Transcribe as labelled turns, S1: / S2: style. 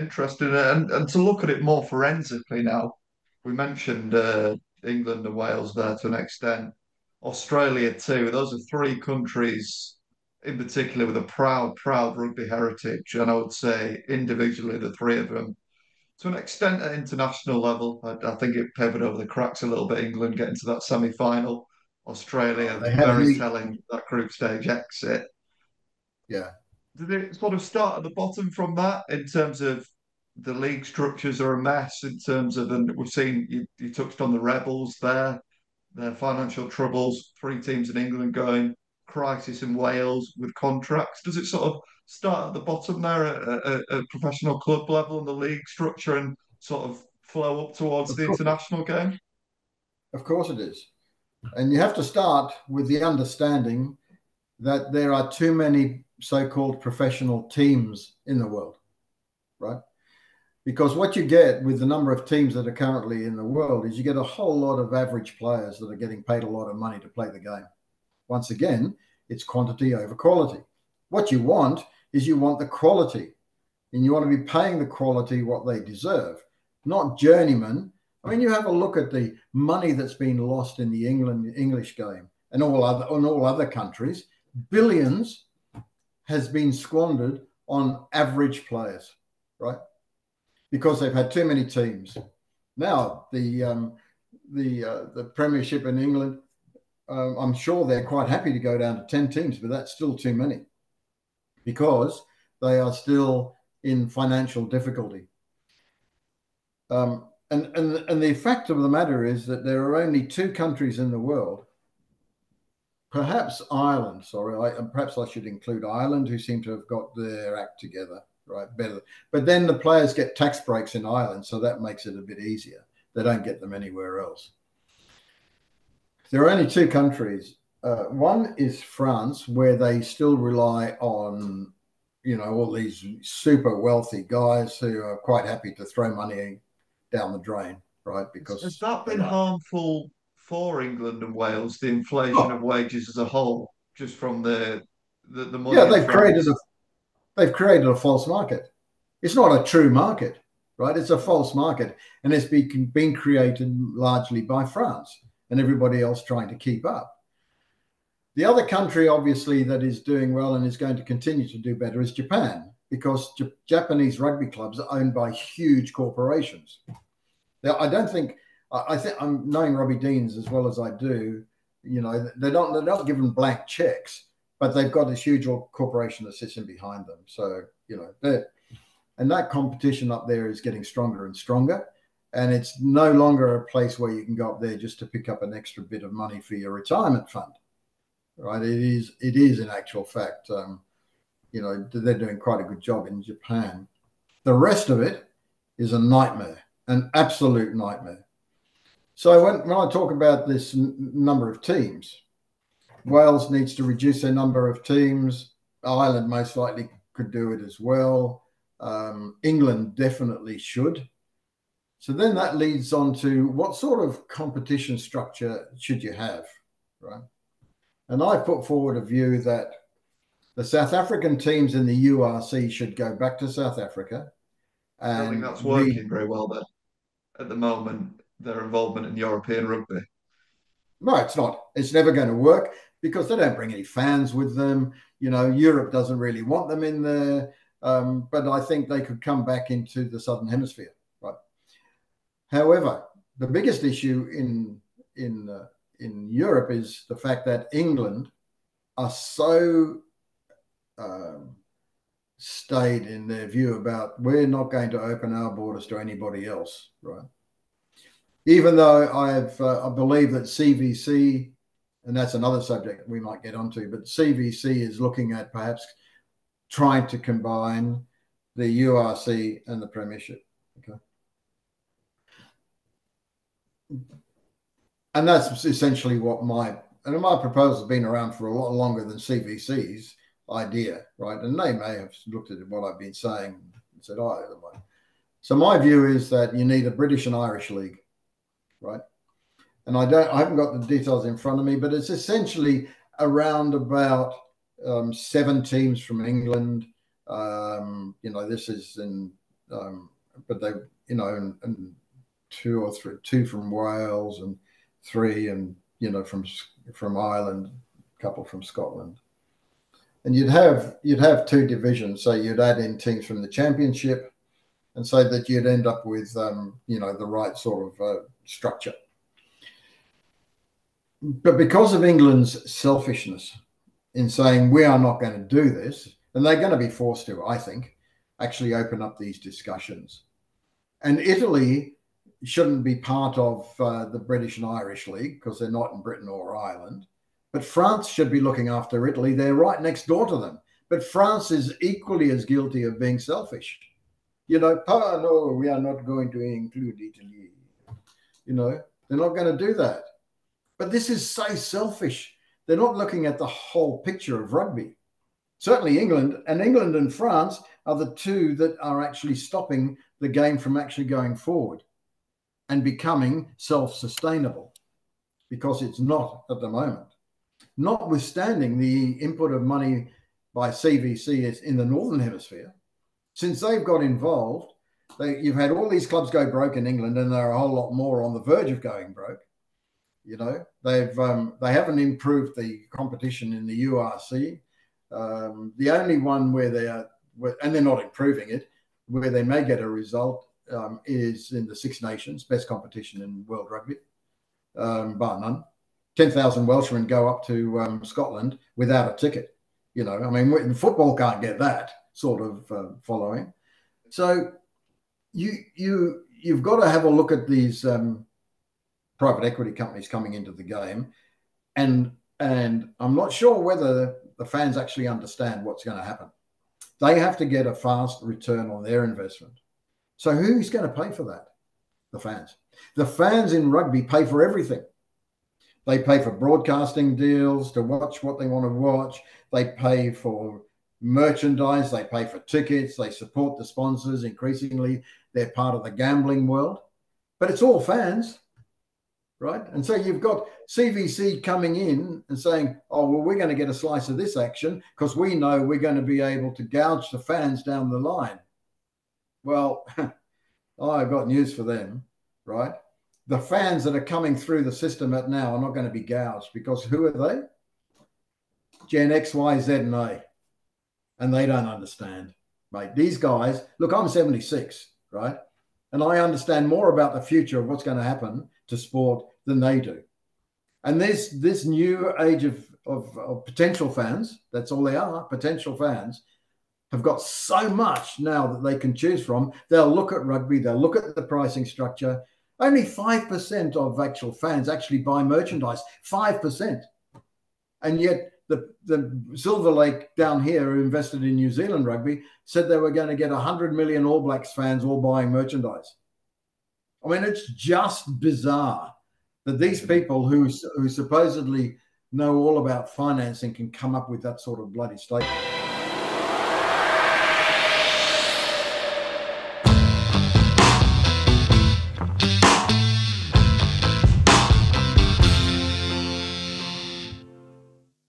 S1: interesting. And to look at it more forensically now, we mentioned England and Wales there to an extent, Australia too. Those are three countries in particular with a proud rugby heritage. And I would say individually, the three of them, to an extent at international level, I think it papered over the cracks a little bit. England getting to that semi-final, Australia
S2: They had a
S1: very
S2: league.
S1: telling that group stage exit.
S2: Yeah,
S1: Did it sort of start at the bottom from that in terms of the league structures are a mess in terms of, and we've seen you touched on the Rebels there, their financial troubles, three teams in England going, crisis in Wales with contracts. Does it sort of start at the bottom there at professional club level and the league structure and sort of flow up towards
S2: of
S1: the
S2: course,
S1: international game?
S2: of course it is. And you have to start with the understanding that there are too many so-called professional teams in the world, right? Because what you get with the number of teams that are currently in the world is you get a whole lot of average players that are getting paid a lot of money to play the game. Once again, it's quantity over quality. What you want is you want the quality, and you want to be paying the quality what they deserve, not journeymen. I mean, you have a look at the money that's been lost in the English game and all other countries. Billions has been squandered on average players, right? Because they've had too many teams. Now the Premiership in England, I'm sure they're quite happy to go down to 10 teams, but that's still too many because they are still in financial difficulty. And the fact of the matter is that there are only two countries in the world, perhaps Ireland, perhaps I should include Ireland, who seem to have got their act together, right, better. But then the players get tax breaks in Ireland, so that makes it a bit easier. They don't get them anywhere else. There are only two countries. One is France, where they still rely on, all these super wealthy guys who are quite happy to throw money down the drain, right?
S1: Has
S2: Because
S1: that
S2: they
S1: been
S2: don't.
S1: harmful for England and Wales, the inflation of
S2: Oh,
S1: wages as a whole, just from the
S2: yeah,
S1: money in France?
S2: they've created a false market. It's not a true market, right? It's a false market, and it's been created largely by France and everybody else trying to keep up. The other country, obviously, that is doing well and is going to continue to do better is Japan, because Japanese rugby clubs are owned by huge corporations. Now, I think I'm knowing Robbie Deans as well as I do. They're not given blank checks, but they've got this huge corporation that sits in behind them. So and that competition up there is getting stronger and stronger. And it's no longer a place where you can go up there just to pick up an extra bit of money for your retirement fund, right? It is in actual fact, they're doing quite a good job in Japan. The rest of it is a nightmare, an absolute nightmare. So when I talk about this number of teams, Wales needs to reduce their number of teams. Ireland most likely could do it as well. England definitely should. So then that leads on to what sort of competition structure should you have, right? And I put forward a view that the South African teams in the URC should go back to South Africa
S1: I don't think
S2: and
S1: that's
S2: re.
S1: working very well there at the moment, their involvement in European rugby.
S2: No, it's not. It's never going to work because they don't bring any fans with them. Europe doesn't really want them in there. But I think they could come back into the Southern Hemisphere, right? However, the biggest issue in Europe is the fact that England are so stayed in their view about we're not going to open our borders to anybody else, right? Even though I believe that CVC, and that's another subject we might get onto, but CVC is looking at perhaps trying to combine the URC and the Premiership. Okay. And that's essentially what my proposal has been around for a lot longer than CVC's idea, right? And they may have looked at what I've been saying and said, oh, either way. So my view is that you need a British and Irish league, right? And I haven't got the details in front of me, but it's essentially around about 7 teams from England. This is in but they, and two or three, two from Wales and three, and from Ireland, a couple from Scotland. And you'd have two divisions, so you'd add in teams from the Championship, and so that you'd end up with the right sort of structure. But because of England's selfishness in saying we are not going to do this, and they're going to be forced to, I think, actually open up these discussions. And Italy shouldn't be part of the British and Irish League because they're not in Britain or Ireland. But France should be looking after Italy. They're right next door to them. But France is equally as guilty of being selfish. No, we are not going to include Italy. They're not going to do that. But this is so selfish. They're not looking at the whole picture of rugby. Certainly England and France are the two that are actually stopping the game from actually going forward and becoming self-sustainable, because it's not at the moment. Notwithstanding the input of money by CVC in the Northern Hemisphere, since they've got involved, you've had all these clubs go broke in England, and there are a whole lot more on the verge of going broke. They haven't improved the competition in the URC. The only one where they're not improving it, where they may get a result, is in the Six Nations, best competition in world rugby, bar none. 10,000 Welshmen go up to Scotland without a ticket. Football can't get that sort of following. So you've got to have a look at these private equity companies coming into the game, and I'm not sure whether the fans actually understand what's going to happen. They have to get a fast return on their investment. So who's going to pay for that? The fans. The fans in rugby pay for everything. They pay for broadcasting deals to watch what they want to watch. They pay for merchandise. They pay for tickets. They support the sponsors. Increasingly, they're part of the gambling world. But it's all fans, right? And so you've got CVC coming in and saying, oh, well, we're going to get a slice of this action because we know we're going to be able to gouge the fans down the line. Well, I've got news for them, right? The fans that are coming through the system at now are not going to be gouged, because who are they? Gen X, Y, Z, and A. And they don't understand, mate. These guys, look, I'm 76, right? And I understand more about the future of what's going to happen to sport than they do. And this new age of potential fans, that's all they are, potential fans, have got so much now that they can choose from. They'll look at rugby, they'll look at the pricing structure. Only 5% of actual fans actually buy merchandise, 5%. And yet the Silver Lake down here, who invested in New Zealand rugby, said they were going to get 100 million All Blacks fans all buying merchandise. I mean, it's just bizarre that these people who supposedly know all about financing can come up with that sort of bloody statement.